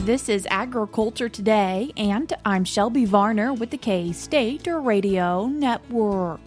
This is Agriculture Today, and I'm Shelby Varner with the K-State Radio Network.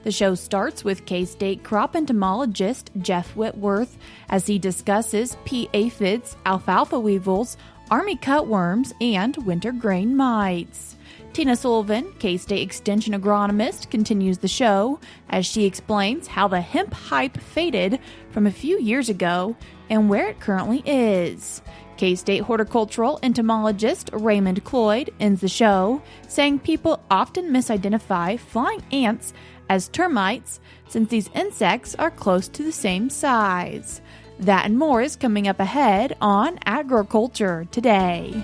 The show starts with K-State crop entomologist Jeff Whitworth as he discusses pea aphids, alfalfa weevils, army cutworms, and winter grain mites. Tina Sullivan, K-State Extension agronomist, continues the show as she explains how the hemp hype faded from a few years ago and where it currently is. K-State horticultural entomologist Raymond Cloyd ends the show saying people often misidentify flying ants as termites since these insects are close to the same size. That and more is coming up ahead on Agriculture Today.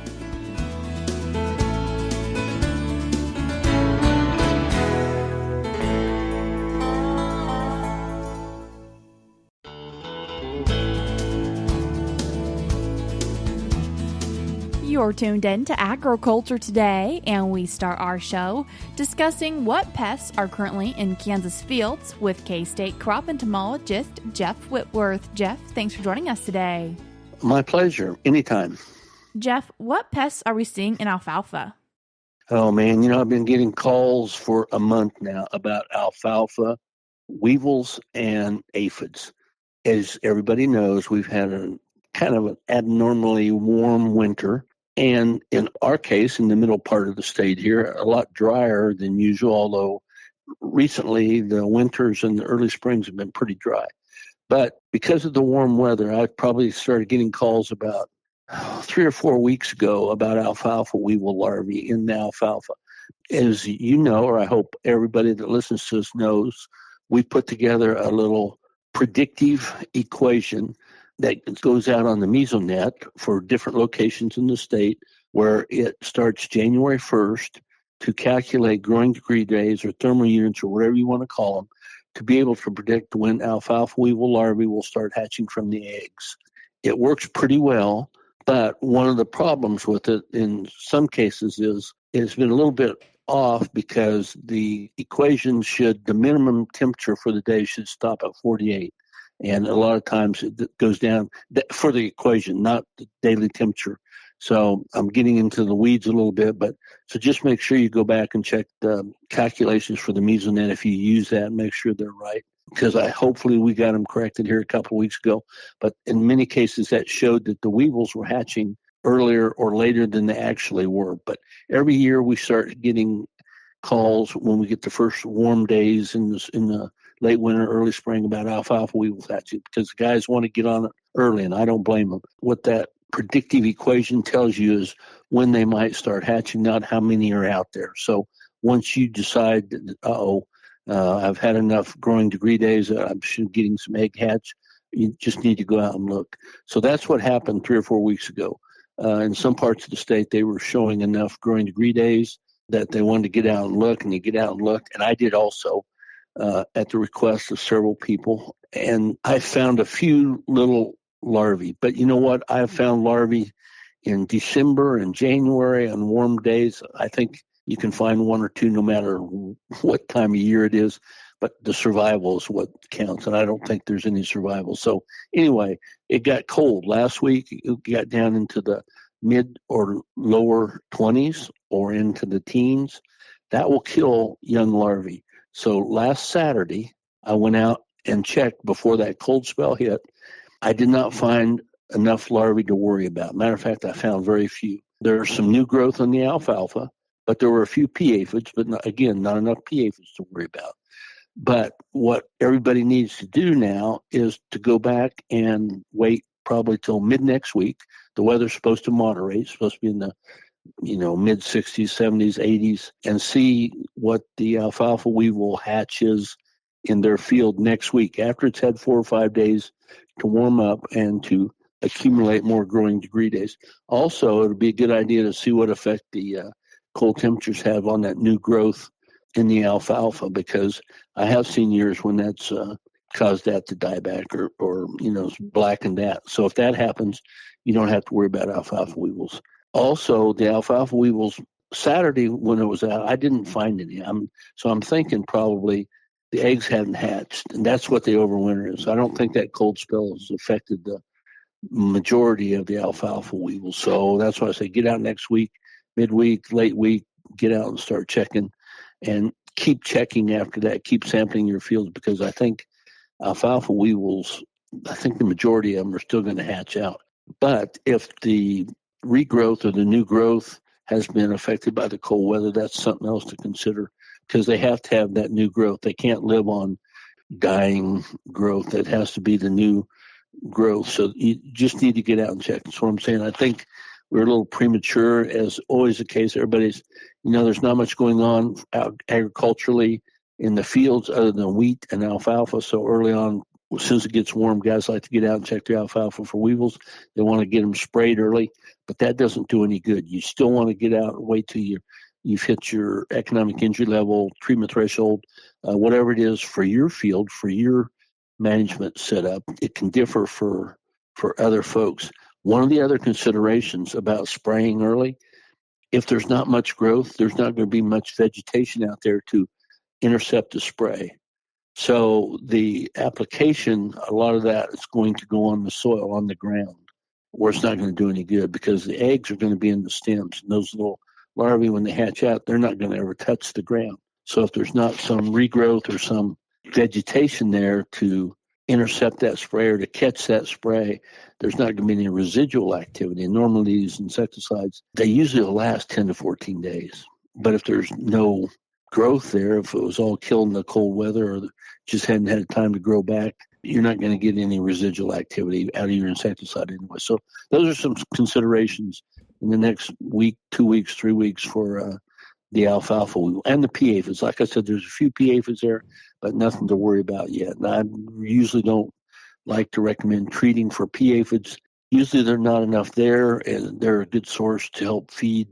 You're tuned in to Agriculture Today, and we start our show discussing what pests are currently in Kansas fields with K-State crop entomologist Jeff Whitworth. Jeff, thanks for joining us today. My pleasure. Anytime. Jeff, what pests are we seeing in alfalfa? Oh, man, I've been getting calls for a month now about alfalfa, weevils, and aphids. As everybody knows, we've had a kind of an abnormally warm winter. And in our case, in the middle part of the state here, a lot drier than usual, although recently the winters and the early springs have been pretty dry. But because of the warm weather, I probably started getting calls about 3 or 4 weeks ago about alfalfa weevil larvae in the alfalfa. As you know, or I hope everybody that listens to us knows, we put together a little predictive equation that goes out on the MisoNet for different locations in the state, where it starts January 1st to calculate growing degree days or thermal units or whatever you want to call them, to be able to predict when alfalfa weevil larvae will start hatching from the eggs. It works pretty well, but one of the problems with it in some cases is it's been a little bit off because the equation the minimum temperature for the day should stop at 48. And a lot of times it goes down for the equation, not the daily temperature. So I'm getting into the weeds a little bit, so just make sure you go back and check the calculations for the MisoNet if you use that, make sure they're right. Because hopefully we got them corrected here a couple of weeks ago. But in many cases that showed that the weevils were hatching earlier or later than they actually were. But every year we start getting calls when we get the first warm days in the late winter, early spring about alfalfa weevils hatching, because the guys want to get on it early, and I don't blame them. What that predictive equation tells you is when they might start hatching, not how many are out there. So once you decide that, I've had enough growing degree days, I'm getting some egg hatch, you just need to go out and look. So that's what happened 3 or 4 weeks ago. In some parts of the state, they were showing enough growing degree days that they wanted to get out and look, and you get out and look, and I did also. At the request of several people. And I found a few little larvae. But you know what? I have found larvae in December and January on warm days. I think you can find 1 or 2 no matter what time of year it is. But the survival is what counts. And I don't think there's any survival. So anyway, it got cold. Last week, it got down into the mid or lower 20s or into the teens. That will kill young larvae. So last Saturday, I went out and checked before that cold spell hit. I did not find enough larvae to worry about. Matter of fact, I found very few. There's some new growth on the alfalfa, but there were a few pea aphids, but not enough pea aphids to worry about. But what everybody needs to do now is to go back and wait probably till mid next week. The weather's supposed to moderate. It's supposed to be in the mid 60s, 70s, 80s, and see what the alfalfa weevil hatches in their field next week after it's had 4 or 5 days to warm up and to accumulate more growing degree days. Also, it would be a good idea to see what effect the cold temperatures have on that new growth in the alfalfa, because I have seen years when that's caused that to die back or blackened that. So if that happens, you don't have to worry about alfalfa weevils. Also, the alfalfa weevils, Saturday when it was out, I didn't find any. So I'm thinking probably the eggs hadn't hatched, and that's what the overwinter is. I don't think that cold spell has affected the majority of the alfalfa weevils. So that's why I say get out next week, midweek, late week, get out and start checking, and keep checking after that. Keep sampling your fields, because I think alfalfa weevils, I think the majority of them are still going to hatch out. But if the regrowth or the new growth has been affected by the cold weather, that's something else to consider, because they have to have that new growth. They can't live on dying growth. That has to be the new growth. So you just need to get out and check. That's what I'm saying. I think we're a little premature, as always the case. Everybody's, there's not much going on agriculturally in the fields other than wheat and alfalfa. So early on, as soon as it gets warm, guys like to get out and check their alfalfa for weevils. They want to get them sprayed early, but that doesn't do any good. You still want to get out and wait till you've hit your economic injury level, treatment threshold, whatever it is for your field, for your management setup. It can differ for other folks. One of the other considerations about spraying early, if there's not much growth, there's not going to be much vegetation out there to intercept the spray. So the application, a lot of that is going to go on the soil, on the ground, where it's not going to do any good, because the eggs are going to be in the stems. And those little larvae, when they hatch out, they're not going to ever touch the ground. So if there's not some regrowth or some vegetation there to intercept that spray or to catch that spray, there's not going to be any residual activity. And normally these insecticides, they usually will last 10 to 14 days. But if there's no growth there, if it was all killed in the cold weather or just hadn't had time to grow back, you're not going to get any residual activity out of your insecticide anyway. So those are some considerations in the next week, 2 weeks, 3 weeks for the alfalfa weevil and the pea aphids. Like I said, there's a few pea aphids there, but nothing to worry about yet. And I usually don't like to recommend treating for pea aphids. Usually they're not enough there, and they're a good source to help feed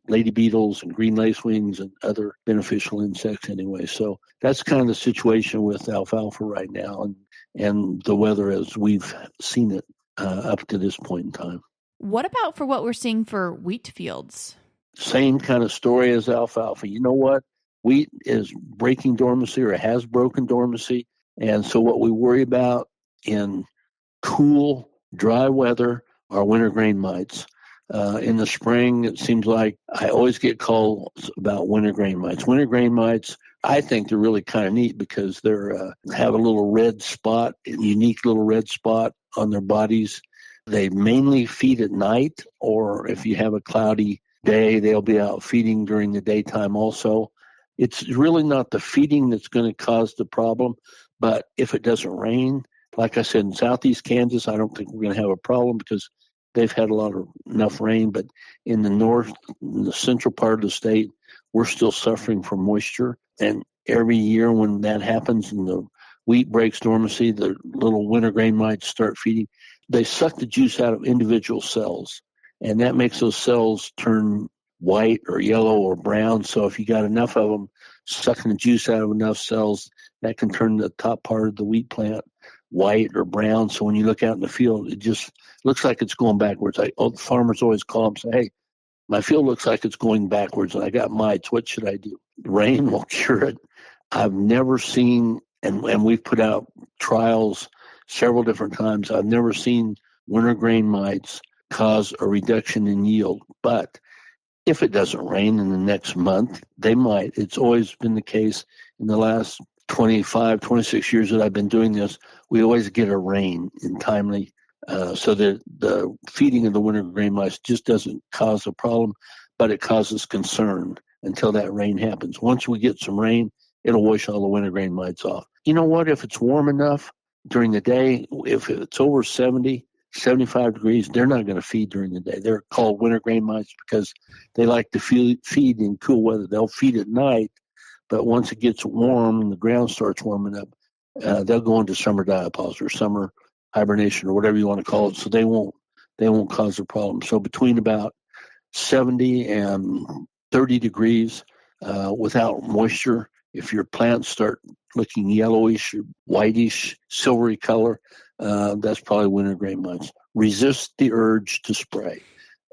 lady beetles and green lacewings and other beneficial insects anyway. So that's kind of the situation with alfalfa right now, and the weather as we've seen it up to this point in time. What about for what we're seeing for wheat fields? Same kind of story as alfalfa. You know what? Wheat is breaking dormancy, or has broken dormancy. And so what we worry about in cool, dry weather are winter grain mites. In the spring, it seems like I always get calls about winter grain mites. Winter grain mites, I think they're really kind of neat, because they're have a little red spot, a unique little red spot on their bodies. They mainly feed at night, or if you have a cloudy day, they'll be out feeding during the daytime also. It's really not the feeding that's going to cause the problem, but if it doesn't rain, like I said, in southeast Kansas, I don't think we're going to have a problem, because they've had enough rain. But in the north, in the central part of the state, we're still suffering from moisture. And every year when that happens and the wheat breaks dormancy, the little winter grain mites start feeding. They suck the juice out of individual cells, and that makes those cells turn white or yellow or brown. So if you got enough of them sucking the juice out of enough cells, that can turn the top part of the wheat plant white or brown. So when you look out in the field, it just looks like it's going backwards. Farmers always call them and say, hey, my field looks like it's going backwards and I got mites. What should I do? Rain will cure it. I've never seen, and we've put out trials several different times, I've never seen winter grain mites cause a reduction in yield. But if it doesn't rain in the next month, they might. It's always been the case in the last 25, 26 years that I've been doing this. We always get a rain in timely, so that the feeding of the winter grain mice just doesn't cause a problem, but it causes concern until that rain happens. Once we get some rain, it'll wash all the winter grain mites off. You know what? If it's warm enough during the day, if it's over 70, 75 degrees, they're not going to feed during the day. They're called winter grain mites because they like to feed in cool weather. They'll feed at night, but once it gets warm and the ground starts warming up, they'll go into summer diapause or summer hibernation or whatever you want to call it. So they won't cause a problem. So between about 70 and 30 degrees without moisture, if your plants start looking yellowish or whitish, silvery color, that's probably winter grain mites. Resist the urge to spray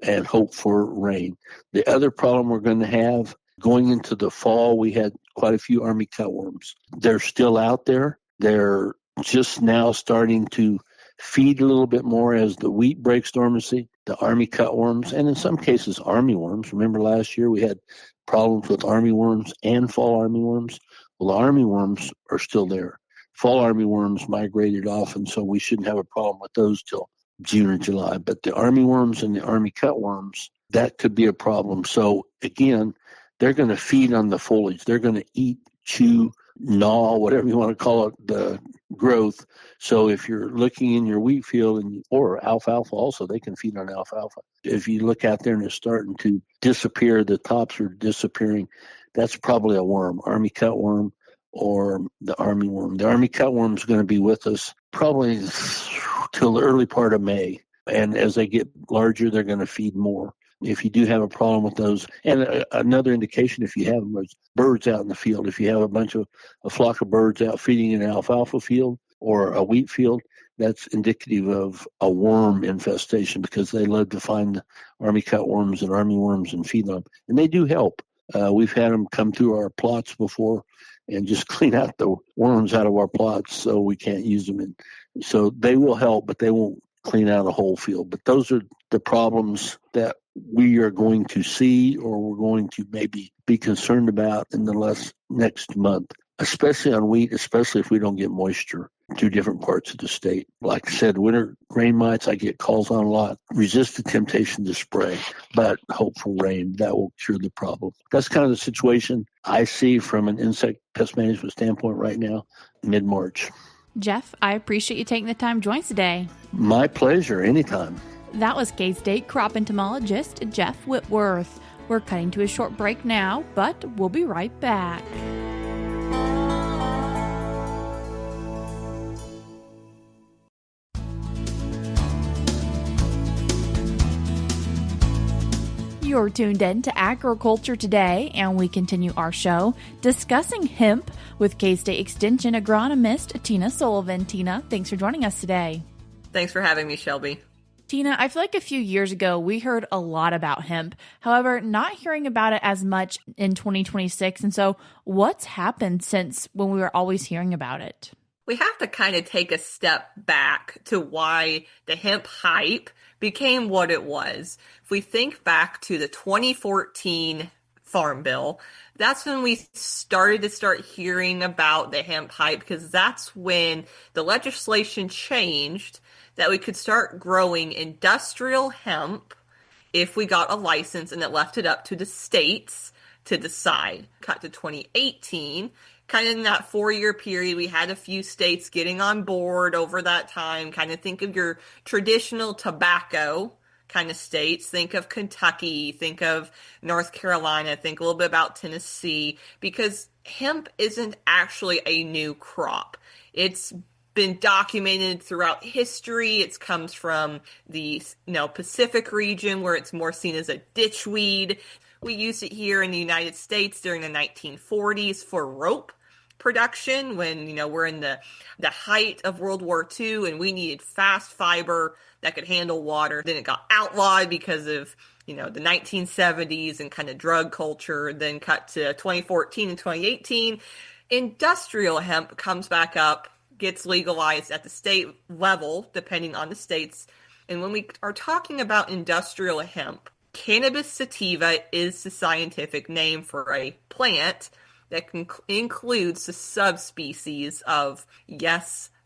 and hope for rain. The other problem we're going to have going into the fall, we had quite a few army cutworms. They're still out there. They're just now starting to feed a little bit more as the wheat breaks dormancy, the army cutworms, and in some cases army worms. Remember last year we had problems with army worms and fall army worms? Well, the army worms are still there. Fall army worms migrated off, and so we shouldn't have a problem with those till June or July. But the army worms and the army cutworms, that could be a problem. So again, they're going to feed on the foliage. They're going to eat, chew, gnaw, whatever you want to call it, the growth. So if you're looking in your wheat field or alfalfa also, they can feed on alfalfa. If you look out there and it's starting to disappear, the tops are disappearing, that's probably a worm, army cutworm or the army worm. The army cutworm is going to be with us probably till the early part of May. And as they get larger, they're going to feed more. If you do have a problem with those, and another indication if you have them is birds out in the field. If you have a flock of birds out feeding in an alfalfa field or a wheat field, that's indicative of a worm infestation because they love to find army cutworms and army worms and feed them. And they do help. We've had them come through our plots before and just clean out the worms out of our plots so we can't use them. And so they will help, but they won't clean out a whole field. But those are the problems that we are going to see or we're going to maybe be concerned about in the next month, especially on wheat, especially if we don't get moisture to different parts of the state. Like I said, winter grain mites, I get calls on a lot. Resist the temptation to spray, but hope for rain. That will cure the problem. That's kind of the situation I see from an insect pest management standpoint right now, mid-March. Jeff, I appreciate you taking the time to join us today. My pleasure, anytime. That was K-State crop entomologist Jeff Whitworth. We're cutting to a short break now, but we'll be right back. You're tuned in to Agriculture Today, and we continue our show discussing hemp with K-State Extension agronomist Tina Sullivan. Tina, thanks for joining us today. Thanks for having me, Shelby. Tina, I feel like a few years ago we heard a lot about hemp. However, not hearing about it as much in 2026. And so what's happened since when we were always hearing about it? We have to kind of take a step back to why the hemp hype became what it was. If we think back to the 2014 Farm Bill, that's when we started hearing about the hemp hype, because that's when the legislation changed that we could start growing industrial hemp if we got a license, and it left it up to the states to decide. Cut to 2018, kind of in that 4-year period, we had a few states getting on board over that time. Kind of think of your traditional tobacco kind of states. Think of Kentucky, think of North Carolina, think a little bit about Tennessee, because hemp isn't actually a new crop. It's been documented throughout history. It comes from the Pacific region, where it's more seen as a ditchweed. We used it here in the United States during the 1940s for rope production, when we're in the height of World War II and we needed fast fiber that could handle water. Then it got outlawed because of the 1970s and kind of drug culture. Then cut to 2014 and 2018, industrial hemp comes back up, gets legalized at the state level, depending on the states. And when we are talking about industrial hemp, cannabis sativa is the scientific name for a plant that includes the subspecies of,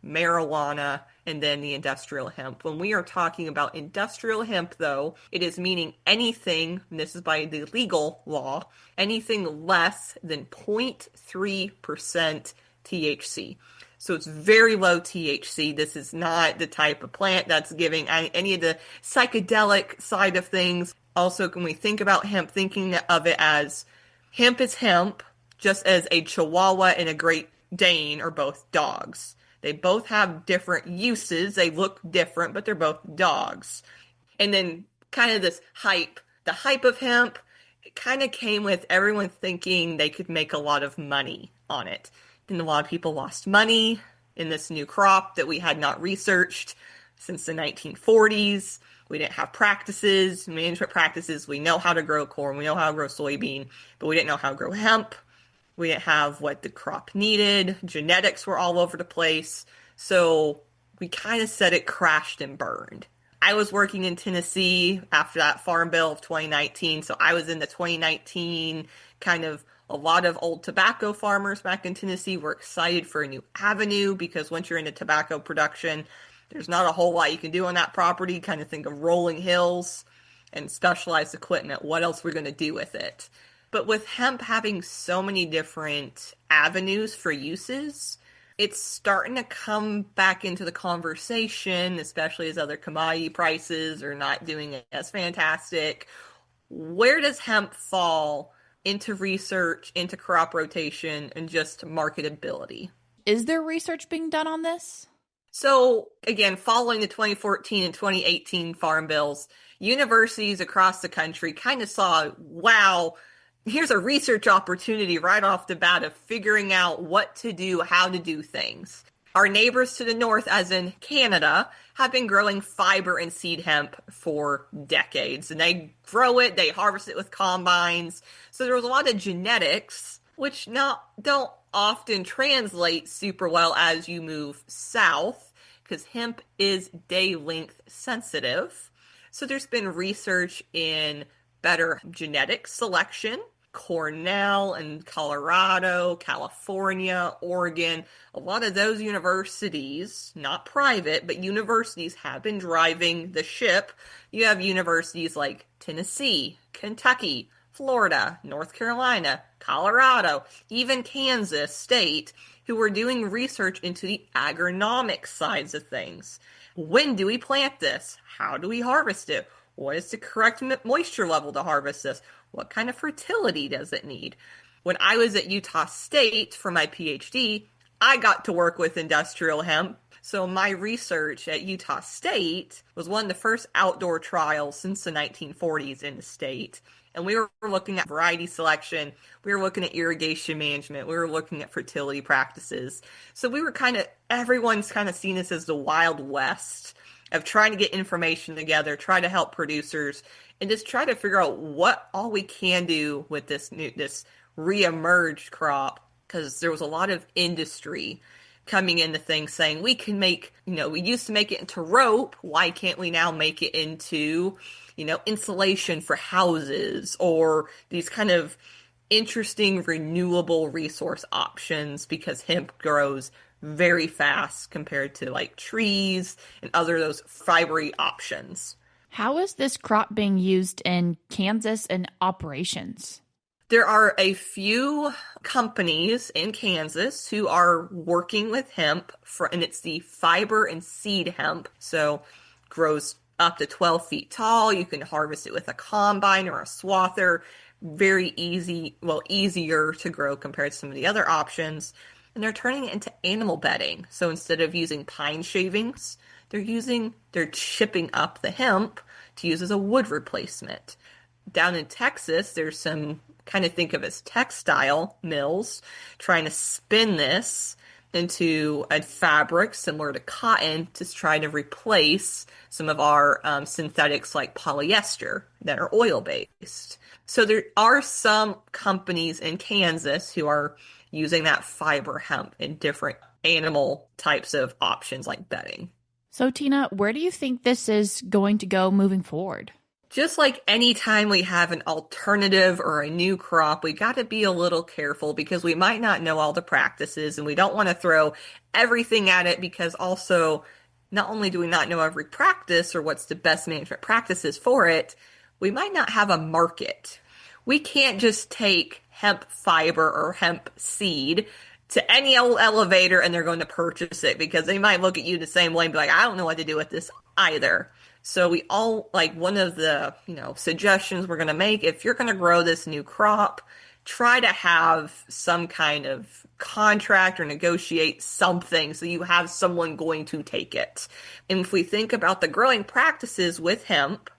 marijuana, and then the industrial hemp. When we are talking about industrial hemp, though, it is meaning anything, and this is by the legal law, anything less than 0.3% THC. So it's very low THC. This is not the type of plant that's giving any of the psychedelic side of things. Also, when we think about hemp, thinking of it as hemp is hemp, just as a Chihuahua and a Great Dane are both dogs. They both have different uses. They look different, but they're both dogs. And then kind of this hype, the hype of hemp, it kind of came with everyone thinking they could make a lot of money on it. And a lot of people lost money in this new crop that we had not researched since the 1940s. We didn't have management practices. We know how to grow corn. We know how to grow soybean, but we didn't know how to grow hemp. We didn't have what the crop needed. Genetics were all over the place. So we kind of said it crashed and burned. I was working in Tennessee after that Farm Bill of 2019, so I was in the 2019 kind of a lot of old tobacco farmers back in Tennessee were excited for a new avenue because once you're into tobacco production, there's not a whole lot you can do on that property. Kind of think of rolling hills and specialized equipment. What else we're going to do with it? But with hemp having so many different avenues for uses, it's starting to come back into the conversation, especially as other commodity prices are not doing it as fantastic. Where does hemp fall into research, into crop rotation, and just marketability? Is there research being done on this? So, again, following the 2014 and 2018 farm bills, universities across the country kind of saw, wow, here's a research opportunity right off the bat of figuring out what to do, how to do things. Our neighbors to the north, as in Canada, have been growing fiber and seed hemp for decades. And they grow it, they harvest it with combines. So there was a lot of genetics, which don't often translate super well as you move south, because hemp is day length sensitive. So there's been research in better genetic selection. Cornell and Colorado, California, Oregon, a lot of those universities, not private, but universities have been driving the ship. You have universities like Tennessee, Kentucky, Florida, North Carolina, Colorado, even Kansas State, who are doing research into the agronomic sides of things. When do we plant this? How do we harvest it? What is the correct moisture level to harvest this? What kind of fertility does it need? When I was at Utah State for my PhD, I got to work with industrial hemp. So my research at Utah State was one of the first outdoor trials since the 1940s in the state. And we were looking at variety selection. We were looking at irrigation management. We were looking at fertility practices. So we were everyone's kind of seen this as the Wild West of trying to get information together, try to help producers, and just try to figure out what all we can do with this re-emerged crop, because there was a lot of industry coming into things saying we can make, we used to make it into rope. Why can't we now make it into, insulation for houses or these kind of interesting renewable resource options, because hemp grows very fast compared to like trees and other those fibery options. How is this crop being used in Kansas and operations? There are a few companies in Kansas who are working with hemp, and it's the fiber and seed hemp. So grows up to 12 feet tall. You can harvest it with a combine or a swather. Very easy, easier to grow compared to some of the other options. And they're turning it into animal bedding. So instead of using pine shavings, they're chipping up the hemp to use as a wood replacement. Down in Texas, there's some kind of think of as textile mills trying to spin this into a fabric similar to cotton to try to replace some of our synthetics like polyester that are oil-based. So there are some companies in Kansas who are using that fiber hemp in different animal types of options like bedding. So Tina, where do you think this is going to go moving forward? Just like any time we have an alternative or a new crop, we got to be a little careful because we might not know all the practices and we don't want to throw everything at it, because also not only do we not know every practice or what's the best management practices for it, we might not have a market. We can't just take hemp fiber or hemp seed to any old elevator and they're going to purchase it, because they might look at you the same way and be like, I don't know what to do with this either. So we all, like, one of the, suggestions we're going to make, if you're going to grow this new crop, try to have some kind of contract or negotiate something so you have someone going to take it. And if we think about the growing practices with hemp,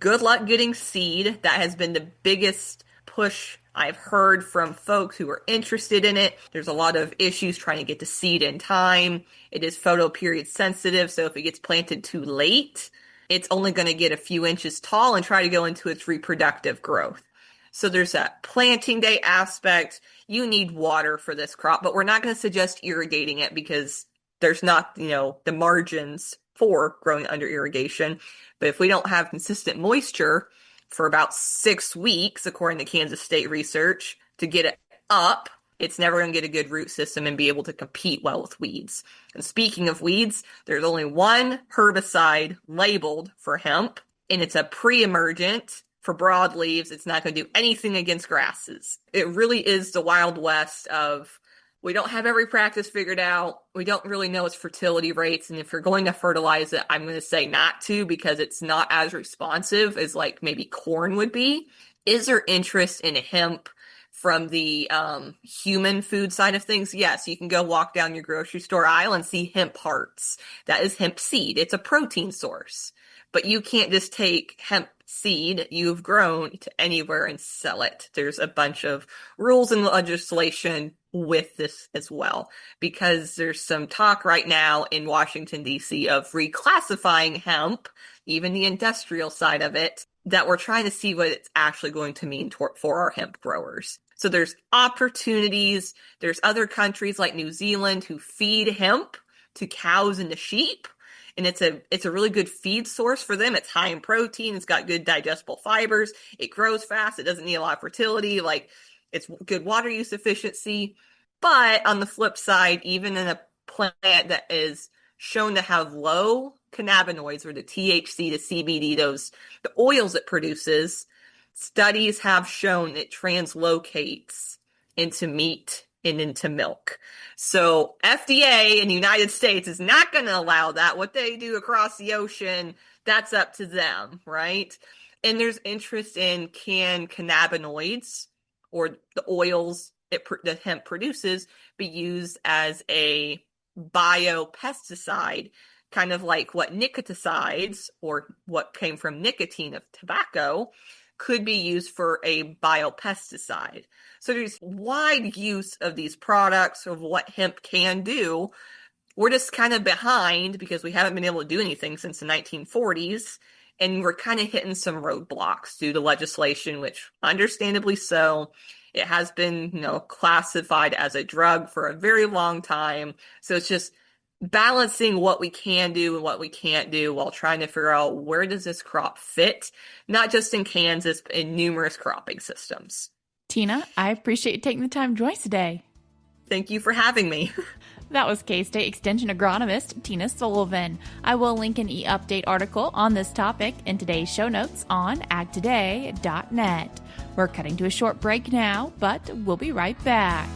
good luck getting seed. That has been the biggest push I've heard from folks who are interested in it. There's a lot of issues trying to get the seed in time. It is photoperiod sensitive, so if it gets planted too late, it's only going to get a few inches tall and try to go into its reproductive growth. So there's that planting day aspect. You need water for this crop, but we're not going to suggest irrigating it because there's not, the margins for growing under irrigation. But if we don't have consistent moisture for about 6 weeks, according to Kansas State research, to get it up, it's never going to get a good root system and be able to compete well with weeds. And speaking of weeds, there's only one herbicide labeled for hemp, and it's a pre-emergent for broadleaves. It's not going to do anything against grasses. It really is the Wild West of, we don't have every practice figured out. We don't really know its fertility rates. And if you're going to fertilize it, I'm going to say not to, because it's not as responsive as like maybe corn would be. Is there interest in hemp from the human food side of things? Yes, you can go walk down your grocery store aisle and see hemp hearts. That is hemp seed. It's a protein source. But you can't just take hemp seed you've grown to anywhere and sell it. There's a bunch of rules and legislation with this as well, because there's some talk right now in Washington, D.C. of reclassifying hemp, even the industrial side of it, that we're trying to see what it's actually going to mean for our hemp growers. So there's opportunities. There's other countries like New Zealand who feed hemp to cows and to sheep. And it's a really good feed source for them. It's high in protein. It's got good digestible fibers. It grows fast. It doesn't need a lot of fertility. Like, it's good water use efficiency. But on the flip side, even in a plant that is shown to have low cannabinoids, or the THC, the CBD, the oils it produces, studies have shown it translocates into meat and into milk. So FDA in the United States is not going to allow that. What they do across the ocean, that's up to them, right? And there's interest in, can cannabinoids, or the oils the hemp produces, be used as a biopesticide, kind of like what nicoticides, or what came from nicotine of tobacco, could be used for a biopesticide. So there's wide use of these products, of what hemp can do. We're just kind of behind because we haven't been able to do anything since the 1940s. And we're kind of hitting some roadblocks due to legislation, which understandably so. It has been, classified as a drug for a very long time. So it's just balancing what we can do and what we can't do while trying to figure out, where does this crop fit, not just in Kansas, but in numerous cropping systems. Tina, I appreciate you taking the time to join us today. Thank you for having me. That was K-State Extension agronomist Tina Sullivan. I will link an e-update article on this topic in today's show notes on agtoday.net. We're cutting to a short break now, but we'll be right back.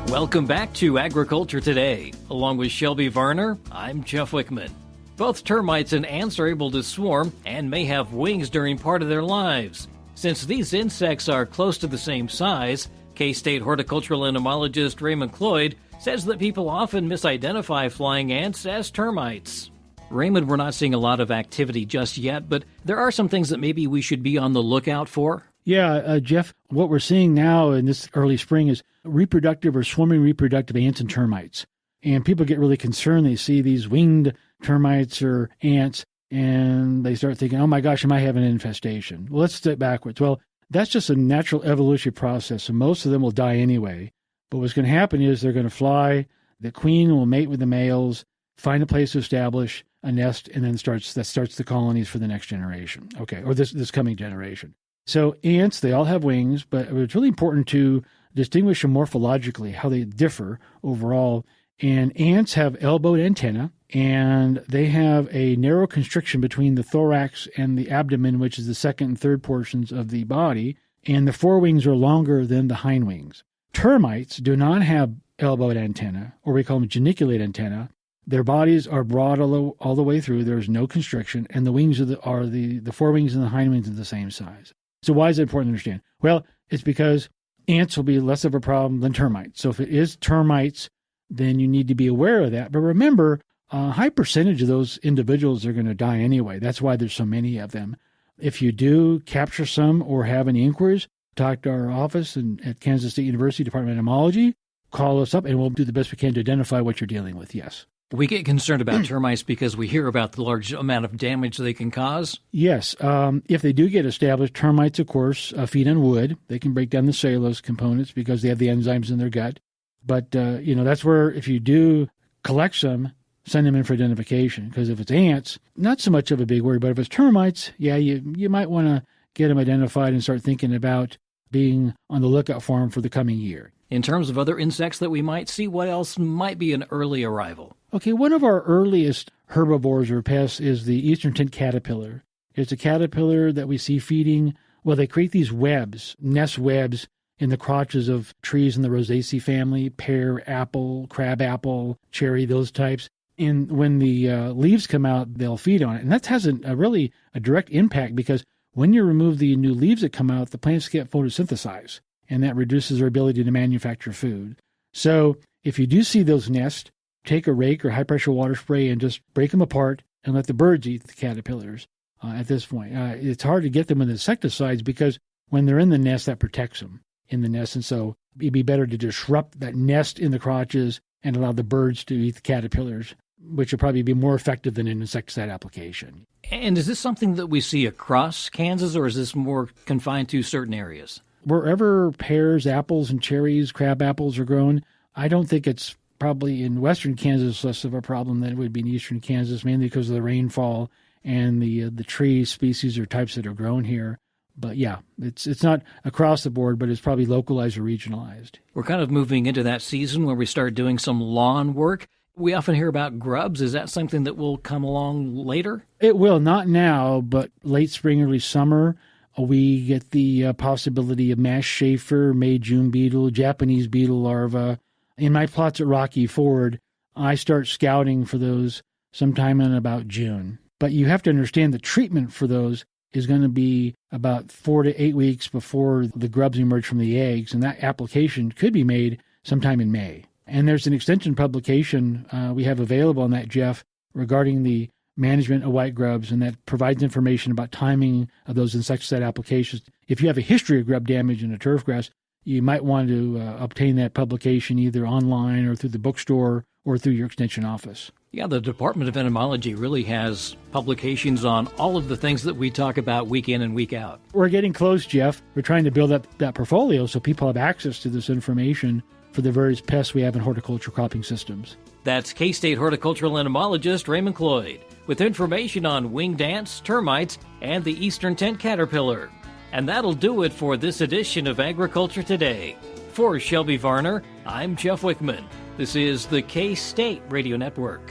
Welcome back to Agriculture Today. Along with Shelby Varner, I'm Jeff Whitworth. Both termites and ants are able to swarm and may have wings during part of their lives. Since these insects are close to the same size, K-State horticultural entomologist Raymond Cloyd says that people often misidentify flying ants as termites. Raymond, we're not seeing a lot of activity just yet, but there are some things that maybe we should be on the lookout for. Yeah, Jeff, what we're seeing now in this early spring is reproductive or swarming reproductive ants and termites. And people get really concerned. They see these winged termites or ants, and they start thinking, oh my gosh, am I having an infestation? Well, let's step backwards. Well, that's just a natural evolutionary process, and most of them will die anyway. But what's going to happen is they're going to fly, the queen will mate with the males, find a place to establish a nest, and then starts the colonies for the next generation, okay, or this coming generation. So ants, they all have wings, but it's really important to distinguish them morphologically, how they differ overall. And ants have elbowed antennae, and they have a narrow constriction between the thorax and the abdomen, which is the second and third portions of the body, and the forewings are longer than the hind wings. Termites do not have elbowed antennae, or we call them geniculate antennae. Their bodies are broad all the way through. There's no constriction, and the wings are the forewings and the hind wings are the same size. So why is it important to understand? Well, it's because ants will be less of a problem than termites. So if it is termites, then you need to be aware of that. But remember, a high percentage of those individuals are going to die anyway. That's why there's so many of them. If you do capture some or have any inquiries, talk to our office at Kansas State University Department of Entomology, call us up, and we'll do the best we can to identify what you're dealing with, yes. We get concerned about termites because we hear about the large amount of damage they can cause. Yes. If they do get established, termites, of course, feed on wood. They can break down the cellulose components because they have the enzymes in their gut. But, that's where if you do collect some, send them in for identification. Because if it's ants, not so much of a big worry. But if it's termites, you might want to get them identified and start thinking about being on the lookout for them for the coming year. In terms of other insects that we might see, what else might be an early arrival? Okay, one of our earliest herbivores or pests is the eastern tent caterpillar. It's a caterpillar that we see feeding. Well, they create these webs, nest webs, in the crotches of trees in the Rosaceae family, pear, apple, crab apple, cherry, those types. And when the leaves come out, they'll feed on it. And that has a direct impact because when you remove the new leaves that come out, the plants get photosynthesized, and that reduces their ability to manufacture food. So if you do see those nests, take a rake or high-pressure water spray and just break them apart and let the birds eat the caterpillars at this point. It's hard to get them with insecticides because when they're in the nest, that protects them in the nest. And so it'd be better to disrupt that nest in the crotches and allow the birds to eat the caterpillars, which would probably be more effective than an insecticide application. And is this something that we see across Kansas, or is this more confined to certain areas? Wherever pears, apples, and cherries, crab apples are grown, I don't think it's probably in western Kansas less of a problem than it would be in eastern Kansas, mainly because of the rainfall and the tree species or types that are grown here. But yeah, it's not across the board, but it's probably localized or regionalized. We're kind of moving into that season where we start doing some lawn work. We often hear about grubs. Is that something that will come along later? It will, not now, but late spring, early summer. We get the possibility of masked chafer, May June beetle, Japanese beetle larva. In my plots at Rocky Ford, I start scouting for those sometime in about June. But you have to understand the treatment for those is going to be about 4 to 8 weeks before the grubs emerge from the eggs, and that application could be made sometime in May. And there's an extension publication we have available on that, Jeff, regarding the management of white grubs, and that provides information about timing of those insecticide applications. If you have a history of grub damage in a turf grass, you might want to obtain that publication either online or through the bookstore or through your extension office. Yeah, the Department of Entomology really has publications on all of the things that we talk about week in and week out. We're getting close, Jeff. We're trying to build up that portfolio so people have access to this information for the various pests we have in horticultural cropping systems. That's K-State horticultural entomologist Raymond Cloyd with information on winged ants, termites, and the eastern tent caterpillar. And that'll do it for this edition of Agriculture Today. For Shelby Varner, I'm Jeff Whitworth. This is the K-State Radio Network.